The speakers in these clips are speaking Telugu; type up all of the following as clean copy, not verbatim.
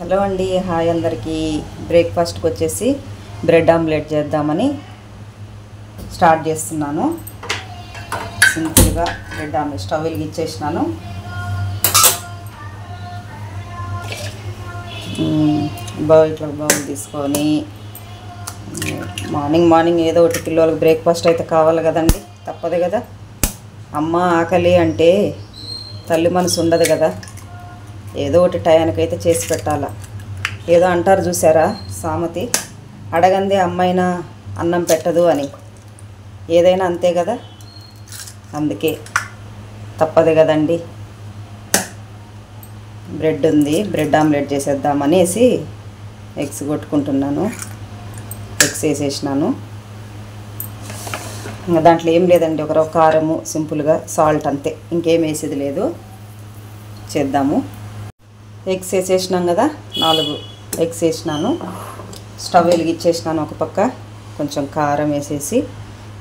హలో అండి, హాయ్ అందరికీ. బ్రేక్ఫాస్ట్కి వచ్చేసి బ్రెడ్ ఆమ్లెట్ చేద్దామని స్టార్ట్ చేస్తున్నాను. సింపుల్గా బ్రెడ్ ఆమ్లెట్ స్టవ్ వెలిగించేసినాను. బౌల్ తీసుకొని మార్నింగ్ ఏదో ఒకటి పిల్లలకు బ్రేక్ఫాస్ట్ అయితే కావాలి కదండి, తప్పదు కదా. అమ్మ ఆకలి అంటే తల్లి మనసు ఉండదు కదా, ఏదో ఒకటి టయానికైతే చేసి పెట్టాలా. ఏదో అంటారు చూసారా సామెతి, అడగందే అమ్మైనా అన్నం పెట్టదు అని. ఏదైనా అంతే కదా, అందుకే తప్పదు కదండి. బ్రెడ్ ఉంది, బ్రెడ్ ఆమ్లెట్ చేసేద్దామనేసి ఎగ్స్ కొట్టుకుంటున్నాను. ఎగ్స్ వేసేసినాను. ఇంకా దాంట్లో ఏం లేదండి, ఒక కారము, సింపుల్గా సాల్ట్ అంతే, ఇంకేం వేసేది లేదు. చేద్దాము. ఎగ్స్ వేసేసినాం కదా, 4 ఎగ్స్ వేసినాను. స్టవ్ వెలిగించేసినాను. ఒక పక్క కొంచెం కారం వేసేసి,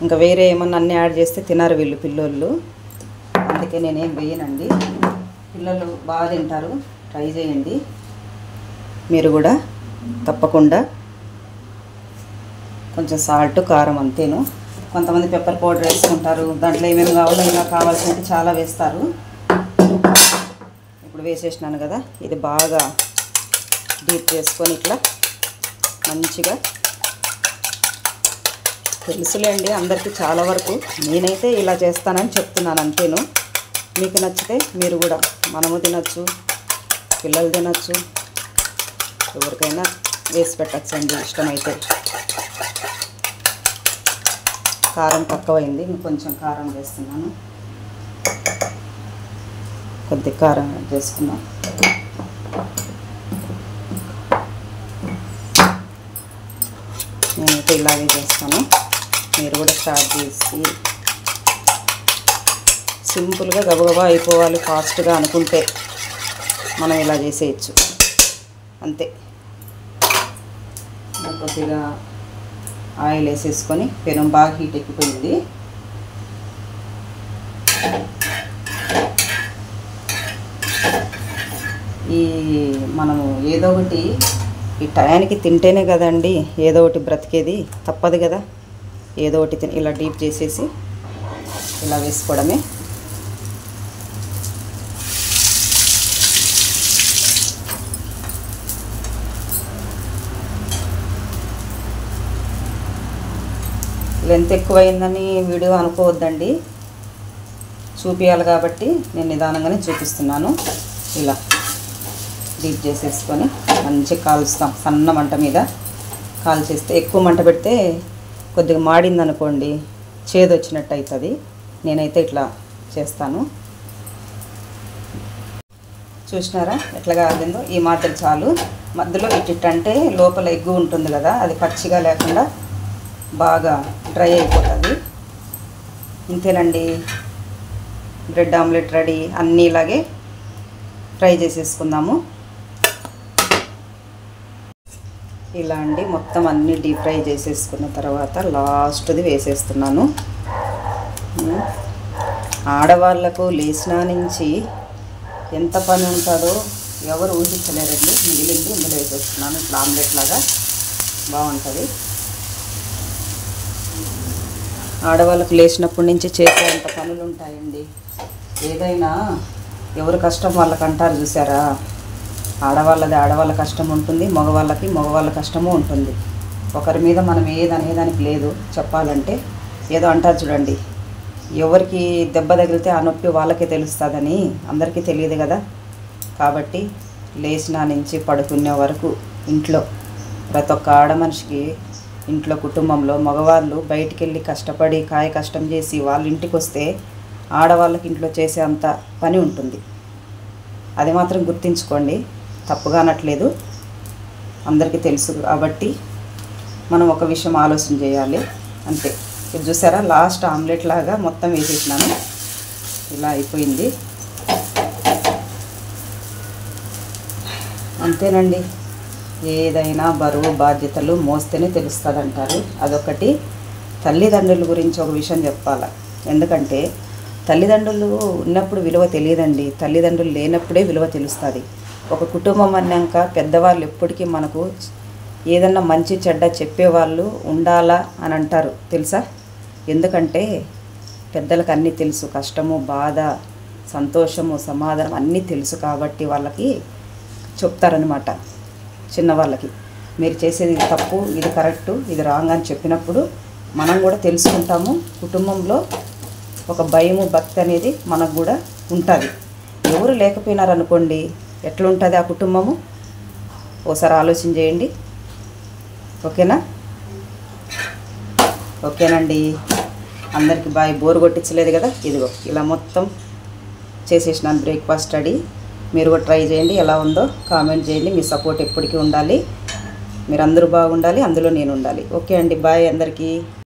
ఇంకా వేరే ఏమన్నా అన్నీ యాడ్ చేస్తే తినరు వీళ్ళు పిల్లోళ్ళు, అందుకే నేనేం వేయనండి. పిల్లలు బాగా తింటారు, ట్రై చేయండి మీరు కూడా తప్పకుండా. కొంచెం సాల్ట్ కారం అంతేను. కొంతమంది పెప్పర్ పౌడర్ వేసుకుంటారు, దాంట్లో ఏమేమి కావాలో ఇలా కావాల్సినట్టు చాలా వేస్తారు. ఇప్పుడు వేసేసినాను కదా, ఇది బాగా డీప్ చేసుకొని ఇట్లా మంచిగా, తెలుసులేండి అందరికీ చాలా వరకు, నేనైతే ఇలా చేస్తానని చెప్తున్నాను అంతేను. మీకు నచ్చితే మీరు కూడా, మనము తినచ్చు, పిల్లలు తినచ్చు, ఎవరికైనా వేసి పెట్టచ్చండి ఇష్టమైతే. కారం తక్కువైంది, ఇంకొంచెం కారం వేస్తున్నాను. కొద్ది కారం యాడ్ చేసుకున్నాం. నేనైతే ఇలాగే చేస్తాను, మీరు కూడా స్టార్ట్ చేసి సింపుల్గా గబగబా అయిపోవాలి ఫాస్ట్గా అనుకుంటే మనం ఇలా చేసేయచ్చు అంతే. కొద్దిగా ఆయిల్ వేసేసుకొని, పెనం బాగా హీట్ ఎక్కిపోయింది. మనము ఏదో ఒకటి ఈ టయానికి తింటేనే కదండి ఏదో ఒకటి బ్రతికేది, తప్పదు కదా. ఏదో ఒకటి ఇలా డీప్ చేసేసి ఇలా వేసుకోవడమే. లెంత్ ఎక్కువైందని వీడియో అనుకోవద్దండి, చూపించాలి కాబట్టి నేను నిదానంగానే చూపిస్తున్నాను. ఇలా డీప్ చేసేసుకొని మంచిగా కాల్స్తాం, సన్న మంట మీద కాల్చేస్తే. ఎక్కువ మంట పెడితే కొద్దిగా మాడింది అనుకోండి, చేదు వచ్చినట్టు అవుతుంది. నేనైతే ఇట్లా చేస్తాను. చూసినారా ఎట్లా కాలిందో? ఈ మాత్రం చాలు. మధ్యలో ఇట్లంటే లోపల ఎగ్గు ఉంటుంది కదా, అది పచ్చిగా లేకుండా బాగా డ్రై అయిపోతుంది. ఇంతేనండి, బ్రెడ్ ఆమ్లెట్ రెడీ. అన్నీ ఇలాగే ఫ్రై చేసేసుకుందాము. ఇలా అండి, మొత్తం అన్నీ డీప్ ఫ్రై చేసేసుకున్న తర్వాత లాస్ట్ది వేసేస్తున్నాను. ఆడవాళ్ళకు లేచిన నుంచి ఎంత పని ఉంటుందో ఎవరు ఊహించలేరండి. మిగిలింది ఇందులో వేసేస్తున్నాను. ఇట్లా ఆమ్లెట్ లాగా బాగుంటుంది. ఆడవాళ్ళకు లేచినప్పటి నుంచి చేసేంత పనులు ఉంటాయండి. ఏదైనా ఎవరు కష్టం వాళ్ళకి అంటారు చూసారా, ఆడవాళ్ళ కష్టం ఉంటుంది, మగవాళ్ళ కష్టము ఉంటుంది. ఒకరి మీద మనం ఏదనేదానికి లేదు చెప్పాలంటే. ఏదో అంటారు చూడండి, ఎవరికి దెబ్బ తగిలితే ఆ నొప్పి వాళ్ళకే తెలుస్తుందని, అందరికీ తెలియదు కదా. కాబట్టి లేచిన నుంచి పడుకునే వరకు ఇంట్లో ప్రతి ఒక్క ఆడమనిషికి, ఇంట్లో కుటుంబంలో మగవాళ్ళు బయటికి వెళ్ళి కష్టపడి కష్టం చేసి వాళ్ళ ఇంటికి వస్తే ఆడవాళ్ళకి ఇంట్లో చేసే అంత పని ఉంటుంది. అది మాత్రం గుర్తుంచుకోండి, తప్పుగా అనట్లేదు, అందరికీ తెలుసు. కాబట్టి మనం ఒక విషయం ఆలోచన చేయాలి అంతే. ఇది చూసారా, లాస్ట్ ఆమ్లెట్ లాగా మొత్తం వేసేసినాను. ఇలా అయిపోయింది. అంతేనండి, ఏదైనా బరువు బాధ్యతలు మోస్తేనే తెలుస్తుంది అంటారు. అదొకటి. తల్లిదండ్రుల గురించి ఒక విషయం చెప్పాలి. ఎందుకంటే తల్లిదండ్రులు ఉన్నప్పుడు విలువ తెలియదండి, తల్లిదండ్రులు లేనప్పుడే విలువ తెలుస్తుంది. ఒక కుటుంబం అన్నాక పెద్దవాళ్ళు ఎప్పటికీ మనకు ఏదన్నా మంచి చెడ్డ చెప్పేవాళ్ళు ఉండాలా అని అంటారు తెలుసా? ఎందుకంటే పెద్దలకు అన్నీ తెలుసు, కష్టము బాధ సంతోషము సమాధానం అన్నీ తెలుసు కాబట్టి వాళ్ళకి చెప్తారనమాట. చిన్నవాళ్ళకి మీరు చేసేది ఇది తప్పు, ఇది కరెక్టు, ఇది రాంగ్ అని చెప్పినప్పుడు మనం కూడా తెలుసుకుంటాము. కుటుంబంలో ఒక భయము భక్తి అనేది మనకు కూడా ఉంటుంది. ఎవరు లేకపోయినారనుకోండి ఎట్లుంటుంది ఆ కుటుంబము? ఓసారి ఆలోచన చేయండి. ఓకేనండి. అందరికీ బాయ్. బోరు కొట్టించలేదు కదా? ఇదిగో ఇలా మొత్తం చేసేసినాను బ్రేక్ఫాస్ట్ రెడీ. మీరు కూడా ట్రై చేయండి, ఎలా ఉందో కామెంట్ చేయండి. మీ సపోర్ట్ ఎప్పటికీ ఉండాలి. మీరందరూ బాగుండాలి, అందులో నేను ఉండాలి. ఓకే అండి, బాయ్ అందరికీ.